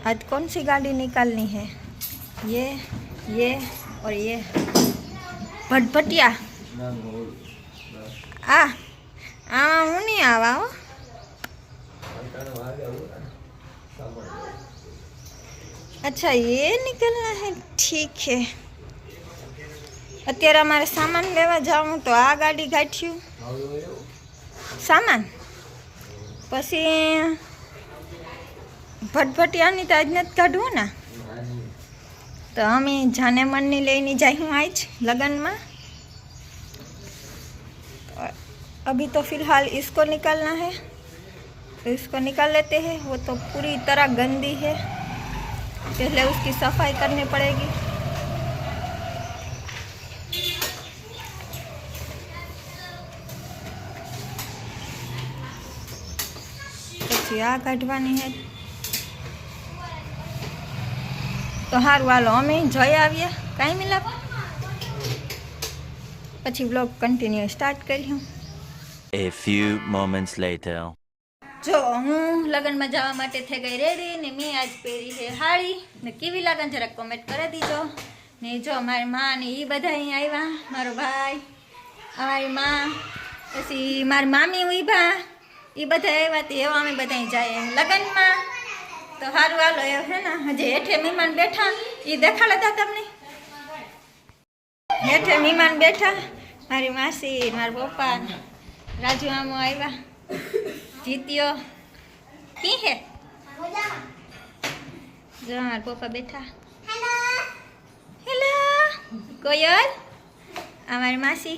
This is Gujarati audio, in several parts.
आज कौन सी गाड़ी निकालनी है? ये और ये भटभटिया हूँ नहीं आवा हो। अच्छा ये निकलना है, ठीक है। અત્યારે અમારે સામાન લેવા જાઉં તો આ ગાડી ગાંઠ્યું સામાન, પછી ભટભટિયાની તો આજ નથી કાઢવું ને, તો અમે જાને મનની લઈને जाऊँ आज लगन में। अभी तो फिलहाल इसको निकालना है, तो इसको निकाल लेते हैं। वो तो पूरी तरह गंदी है, पहले उसकी सफाई करनी पड़ेगी। પછી આ કાઢવાની है, तो हारू हालो अमे जई आवीए काई मिला, પછી व्लॉग कंटिन्यू स्टार्ट करियो। A few moments later. जो हूँ लगन में जावा माटे थे गई रेडी ने मैं आज पहरी है हाड़ी ने केवी लागन जरा कमेंट कर दीजो ने। जो मारी माँ ने ई बधा अहीं आव्या, मारो भाई, अमारी माँ, पछी मारी मामी उभा, ई बधा आव्या। तो एवा अमे बधा जाए लगन में। तो हारू हालो एव है ना, हजे हेठे मेहमान बैठा, ई देखाड़ा था तमने, हेठे मेहमान बैठा, मारी मासी, मारा पप्पा, राजू मामो आव्या, जीतियो की है, जो हमारे पप्पा बैठा, हेलो कोयल, हमारी मासी।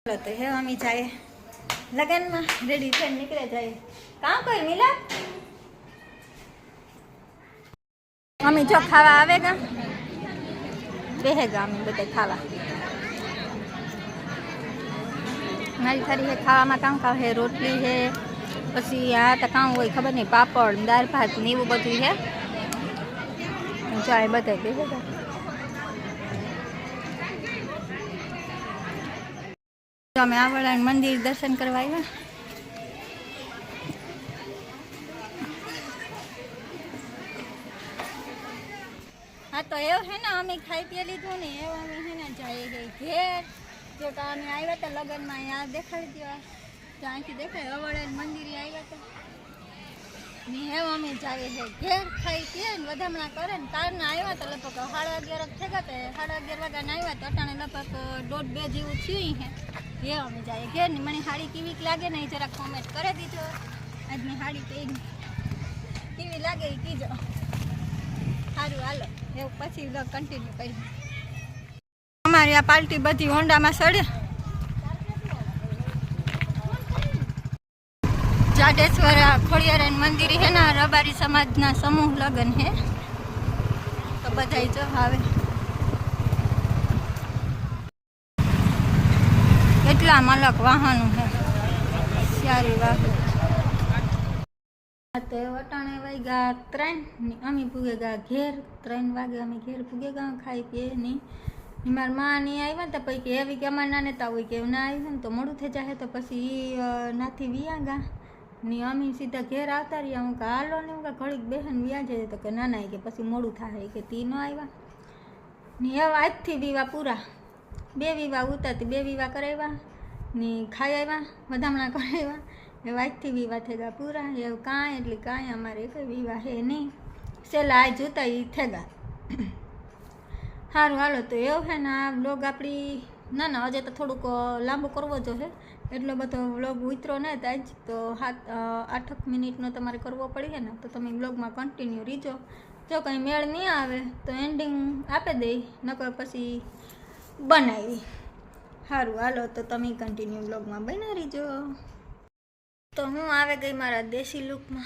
तो है अमी जाए लगन में, रेडी थे निकले जाए। कहाँ कोई मिला? अमी जो खावा आवेगा बेहेगा, अमी बता खावा मारी थारी है। खावा में काम है, रोटली है, पछी आ तो काम हो खबर नहीं, पापड़, दाल भात ने एवं बधु है। जाए बधाई बेहेगा। अमे आवड़ा मंदिर दर्शन करवा आव्या। हाँ तो एव है ना, अमे खाई पी लीधुं ने एव अमे है ना जाए घेर। जो तो अमे आव्या था लगन में, यहाँ देखाड़ी दो, तो अहीं देखाय अवड़ा मंदिर आव्या था ने एव अमे जाए घेर। खाई पीए ने वधामणा करे ने कारना आव्या तो लगभग 11:30 थया था। 11:30 वाग्याना आव्या तो अटाणे लगभग 1:30-2 जेवुं थयुं है। ये अमे जाए घेर ने मने हाड़ी केवी लागे ने जरा कमेंट कर दीजो। आजनी हाड़ी पहरी केवी लागे ई कीजो। हारू हालो एवं पछी व्लॉग कंटिन्यू करी। अमारी आ पार्टी बधी होंडा में सड़े। जाडेश्वर खोड़ियारायण मंदिर है ना, रबारी समाज ना समूह लगन है, तो बधाई जो आवे। કેટલા મલક વાહનો છે, સારી વાત। तो अटाणे वाग्या 3 ने अमी पुगेगा घेर। 3 वागे अमी घेर पुगेगा खाई पीए नहीं। मार माँ नहीं आव्या तो पी के एवी के अमार ना नेता हुई के ना आव्या तो मोड़ू थे जाए, तो पछी नाथी वियागा ने अमी सीधा घेर आवता रह्या। हूँ के हालो ने हूँ घड़ीक बेहन विया जाए, तो के ना ना के पछी मोड़ू थाय के ती न आव्या ने। एवा आजथी विवा पूरा 2 विवा उतारती 2 विवा कराव्या ने खाई आव्या, वधामणा कराव्या। एवा आजथी विवा थेगा पूरा। एवं कांई एटले कांई अमारे कोई विवा है नहीं, सेला आज जोता ई थेगा। हारू हालो तो एवं है ना, व्लॉग आपणी ना ना अजे तो थोड़ुंक लांबो करवो जो है, एटलो बधो व्लॉग उतरो ने आज तो 7-8 मिनिटनो तमारे करवो पड़े है ना। तो तमे व्लॉग में कंटिन्यू रहीजो। जो कहीं मेळ नहीं आवे तो एंडिंग आपी दई, नकर पछी बनावी। हारू हालो तो तमे कंटिन्यू व्लॉग में बना रहीजो। तो हूँ आवे गई मारा देसी लुक में।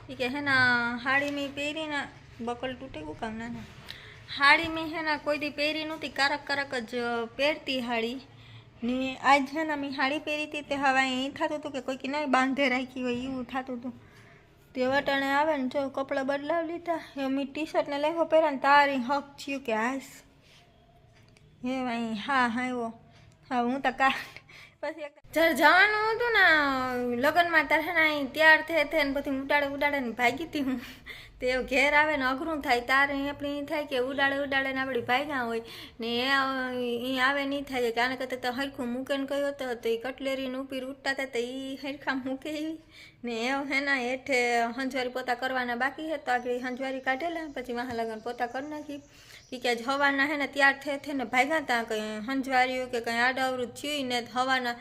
ठीक है ना, हाड़ी में पहरी ना, बकल तूटे को काम ना हाड़ी में है ना कोई दी पहरी नहोती, करक करक ज पहरती हाड़ी ने। आज है ना मैं हाड़ी पहरी थी तो हवा एं थतुं हतुं के कोई की नहीं बांधे राखी होय एवुं थतुं हतुं। तो वटाणे आवे ने जो कपड़ा बदलाव लीधा, एम टी शर्ट ने लेंगो पहर्या ने तारी हक थयुं के हास हे भाई। हाँ हाँ वो हाँ हूँ तो પછી જ્યારે જવાનું હતું ને લગ્નમાં ત્યારે ને અહીં તૈયાર થઈ ને પછી ઉડાડે ને ભાગી હતી હું તો એવું ઘેર આવે ને અઘરું થાય તારે આપણે એ થાય કે ઉડાડે ને આપણી ભાગ્યા હોય ને એ આવે નહીં થાય કે આને કરતાં તો હરખું મૂકે ને ગયો હતો તો એ કટલેરીને ઉપર ઉઠતા હતા તો એ હરખા મૂકે ને એવું હે ને હેઠે હંજવારી પોતા કરવાના બાકી છે તો આગળ હંજવારી કાઢેલા પછી વાહ લગન પોતા કરી નાખી કે હવાના હે ને તૈયાર થઈને ભાગ્યા હતા કંઈ હંજવાર્યું કે કંઈ આડાવરું થયું ને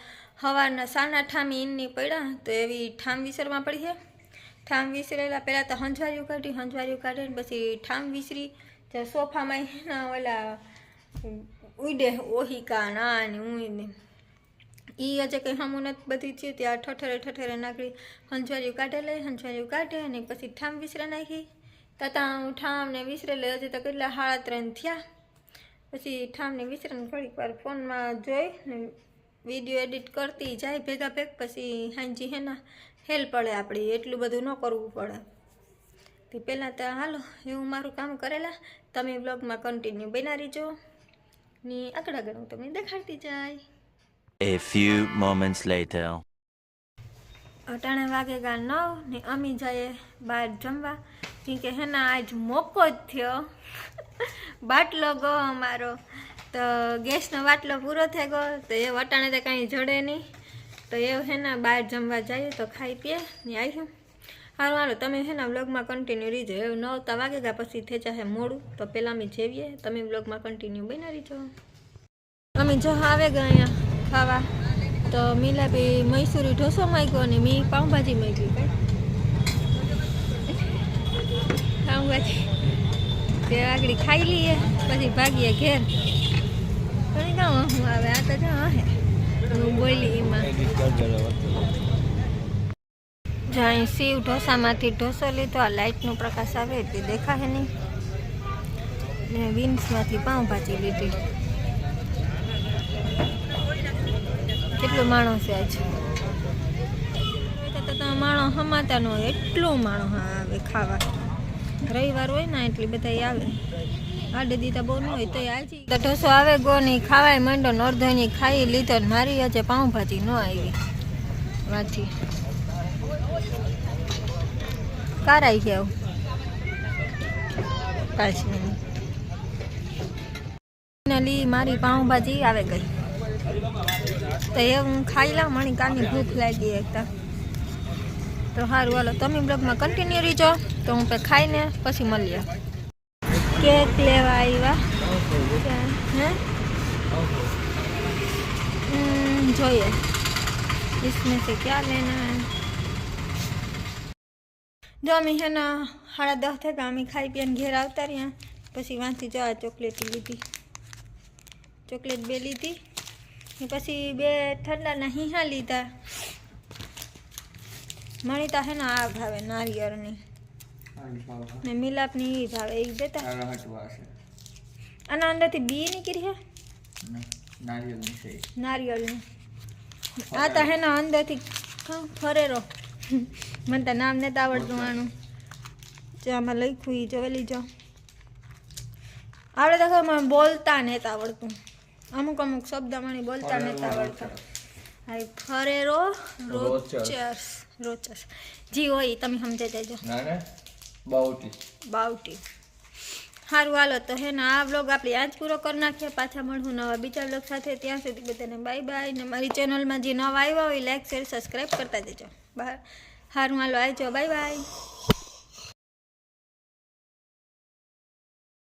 હવાના સાના ઠામી ઈનની પડ્યા તો એવી ઠામ વિસરમાં પડી છે ઠામ વિસરેલા પહેલાં તો હંજવાર્યું કાઢીને પછી ઠામ વિસરી તો સોફામાં એના ઓલા ઉડે ઓહિકા ના ને ઉઈને એ હજે કંઈ હમું નથી બધી થયું ત્યાં ઠઠરે નાખી હંજવાર્યું કાઢે અને પછી ઠામ વિસરે નાખી તતા હું ઠામને વિસરેલે હજી તો કેટલા 3:30 થયા પછી ઠામને વિસરીને ઘડીક વાર ફોનમાં જોઈ ને વિડીયો એડિટ કરતી જાય ભેગા પછી હાંજી હે ને હેલ પડે આપણી એટલું બધું ન કરવું પડે તે પહેલાં તો હાલો એવું મારું કામ કરેલા તમે બ્લોગમાં કન્ટિન્યુ બના રહીજો ને આગળ હું તમને દેખાડતી જાય. A few moments later. અટાણે વાગે ગા 9 ને અમી જાય બહાર જમવા કે હે ને આજ મોકો જ થયો બાટલો ગયો અમારો તો ગેસનો બાટલો પૂરો થઈ ગયો તો એ અટાણે તો કાંઈ જડે નહીં તો એ હે ને બહાર જમવા જઈએ તો ખાઈ પીએ ને આવ્યું સારું હાલો તમે હે ને બ્લોગમાં કન્ટિન્યુ રહીજો એવું 9 વાગે ગયા પછી થઈ જશે મોડું તો પહેલાં અમે જેવીએ તમે બ્લોગમાં કન્ટિન્યુ બના રહીજો. અમે જો આવે ગયા અહીંયા ખાવા તો મીલા બી મૈસૂરી ઢોસો માંગ્યો અને મી પાઉંભાજી માંગી પાઉંભાજી તે આગળ ખાઈ લઈએ પછી ભાગીએ ઘેર પણ કાં હું આવે આ તો જો હે હું બોલી એમાં જ્યાં શિવ ઢોસામાંથી ઢોસો લીધો આ લાઇટનો પ્રકાશ આવે તે દેખાશે નહીં ને વિન્સમાંથી પાઉંભાજી લીધી. કેટલું માણસ છે આજ માણસ હમાતા ન હોય એટલું માણસ આવે ખાવા રવિવાર હોય ને એટલી બધા આવે આડે દીધા બહુ ન હોય તો આજે ઢોસો આવે ગો નહીં ખાવાય માંડો ને અડધોની ખાઈ લીધો ને મારી આજે પાઉંભાજી ન આવી વાંચી કારાઈ ગયા 5 મિનિટ લી મારી પાઉંભાજી આવે ગઈ તો એ હું ખાઈ લઉં મને કાની ભૂખ લાગી એકતા તો સારું હાલો તમે બ્લોગમાં કન્ટિન્યુ રહીજો તો હું ખાઈને પછી મળીએ. કેક લેવા આવ્યા હે જોઈએ इसमें से क्या लेना है. જો અમે છે ને 10:30 થયા અમે ખાઈ પીને ઘેર આવતા રહ્યા પછી વાંચી જો આ ચોકલેટ લીધી ચોકલેટ 2 લીધી પછી 2 ઠંડાના હીહા લીધા મણી તા હે ને આ ભાવે નારિયેળની ને મિલાપની એ ભાવે એ દેતા આના અંદરથી બી નીકળી હે નારિયેળની આ તો હે ને અંદરથી ફરેરો મને તો નામ નથી આવડતું આનું જે આમાં લખ્યું એ જોવેલી જો આવડે તો મને બોલતા નથી આવડતું અમુક શબ્દ મને બોલતા નથી આવડતા. હા ફરેરો રોચર્સ જી હોય તમે સમજાઈ દેજો બાવટી સારું હાલો તો હે ને આ બ્લોગ આપણે આજ પૂરો કરી નાખીએ પાછા મળવું નવા બીજા બ્લોગ સાથે ત્યાં સુધી બધાને બાય બાય ને મારી ચેનલમાં જે નવા આવ્યા હોય લાઈક શેર સબસ્ક્રાઈબ કરતા દેજો સારું હાલો આવજો બાય બાય.